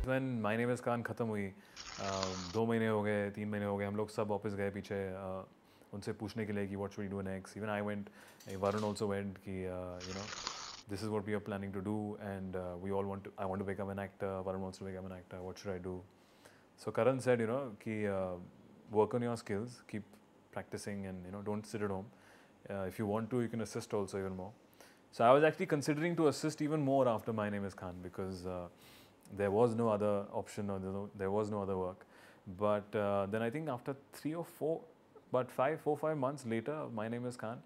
When My Name Is Khan खत्म हुई 2 महीने हो गए 3 महीने हो गए हम लोग सब वापस गए पीछे उनसे पूछने के लिए कि what should we do next. Even I went, Varun also went कि you know this is what we are planning to do and we all want to, I want to become an actor, Varun wants to become an actor, what should I do? So Karan said, you know, कि work on your skills, keep practicing and don't sit at home. If you want to, you can assist also even more. So I was actually considering to assist even more after My Name Is Khan because there was no other option or there was no other work. But then I think after 4 5 months later, My Name Is Khan,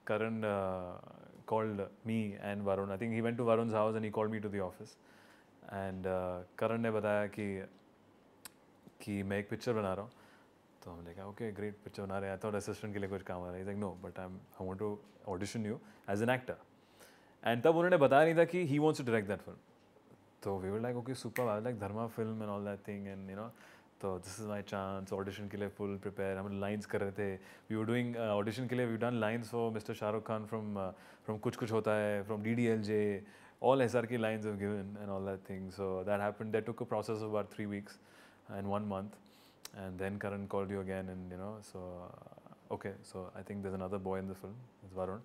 Karan called me and Varun. I think he went to Varun's house and he called me to the office. And Karan ने बताया कि मैं एक picture बना रहा हूँ. तो हमने कहा ओके ग्रेट पिक्चर बना रहे हैं. आई थॉट असिस्टेंट के लिए कुछ काम आ रहा है. Like no but I want to audition you as an actor. And तब उन्होंने बताया नहीं था कि he wants to direct that film. तो we were like okay super. I like Dharma film and all that thing and तो this is my chance. Audition के लिए फुल प्रिपेयर. हम लाइन्स कर रहे थे. वी वर डूइंग ऑडिशन के लिए we done lines for mister Shahrukh Khan from Kuch Kuch Hota Hai, from DDLJ. All SRK lines have given and all that thing. So that happened. That took a process of about 3 weeks and 1 month. And then Karan called you again and so okay, so I think there's another boy in the film. It's Varun.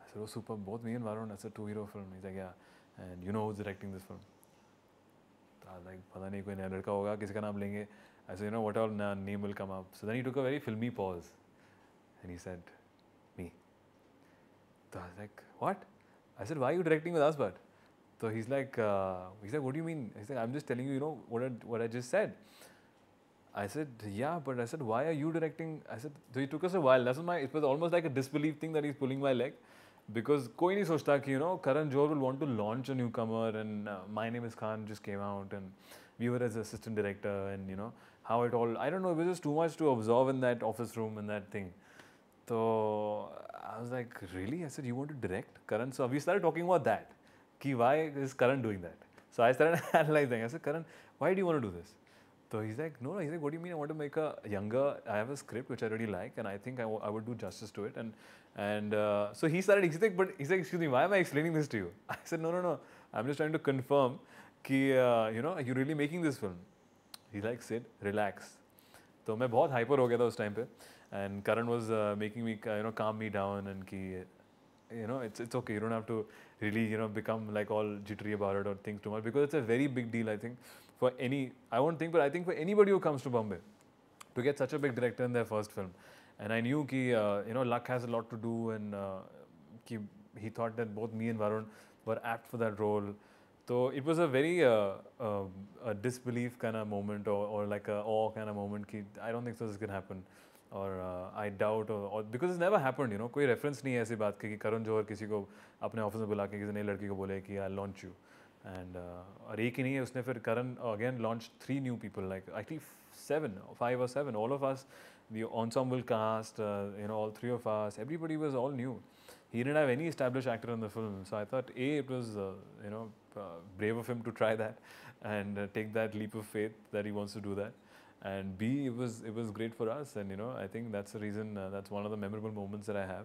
I said, oh super, both me and Varun, that's a 2-hero film. He's like, yeah. And you know who's directing this film? So I was like, पता नहीं कोई नया लड़का होगा, किसी का नाम लेंगे. I said, what all name will come up? So then he took a very filmy pause. And he said, me. So I was like, what? I said, why are you directing with us, but? So he's like, what do you mean? He's like, I'm just telling you, what I just said. I said, yeah, but I said, why are you directing? I said, so it took us a while. It was almost like a disbelief thing that he's pulling my leg. Because koi nahi sochta ki, Karan Johar will want to launch a newcomer and My Name Is Khan just came out and we were as assistant director and, how it all, I don't know, it was just too much to absorb in that office room and that thing. So I was like, really? I said, you want to direct Karan? So we started talking about that. Ki why is Karan doing that? So I started analyzing. I said, Karan, why do you want to do this? So he's like, no. He's like, what do you mean? I want to make a younger. I have a script which I really like, and I think I would do justice to it. And so he started. He's like, excuse me, why am I explaining this to you? I said, no. I'm just trying to confirm, कि you're really making this film. He's like, Sid, relax. तो मैं बहुत hyper हो गया था उस time पे, and Karan was making me calm me down and कि it's okay. You don't have to really become like all jittery about it or think too much because it's a very big deal. I think for I won't think, but I think for anybody who comes to Bombay to get such a big director in their first film. And I knew कि luck has a lot to do and कि he thought that both me and Varun were apt for that role. So it was a very a disbelief kind of moment or like a awe kind of moment कि I don't think so this can happen. और I doubt और because is never happened कोई reference नहीं है ऐसी बात की कि करण जौहर किसी को अपने ऑफिस में बुला के किसी नई लड़की को बोले कि आई लॉन्च यू एंड और एक ही नहीं है उसने फिर Karan again launch 3 new people like actually 5 or 7 all of us, the ensemble cast, all 3 of us, everybody was all new. He didn't have any established actor in the film, so I thought it was brave of him to try that and take that leap of faith that he wants to do that. And B, it was great for us, and I think that's the reason, that's one of the memorable moments that I have.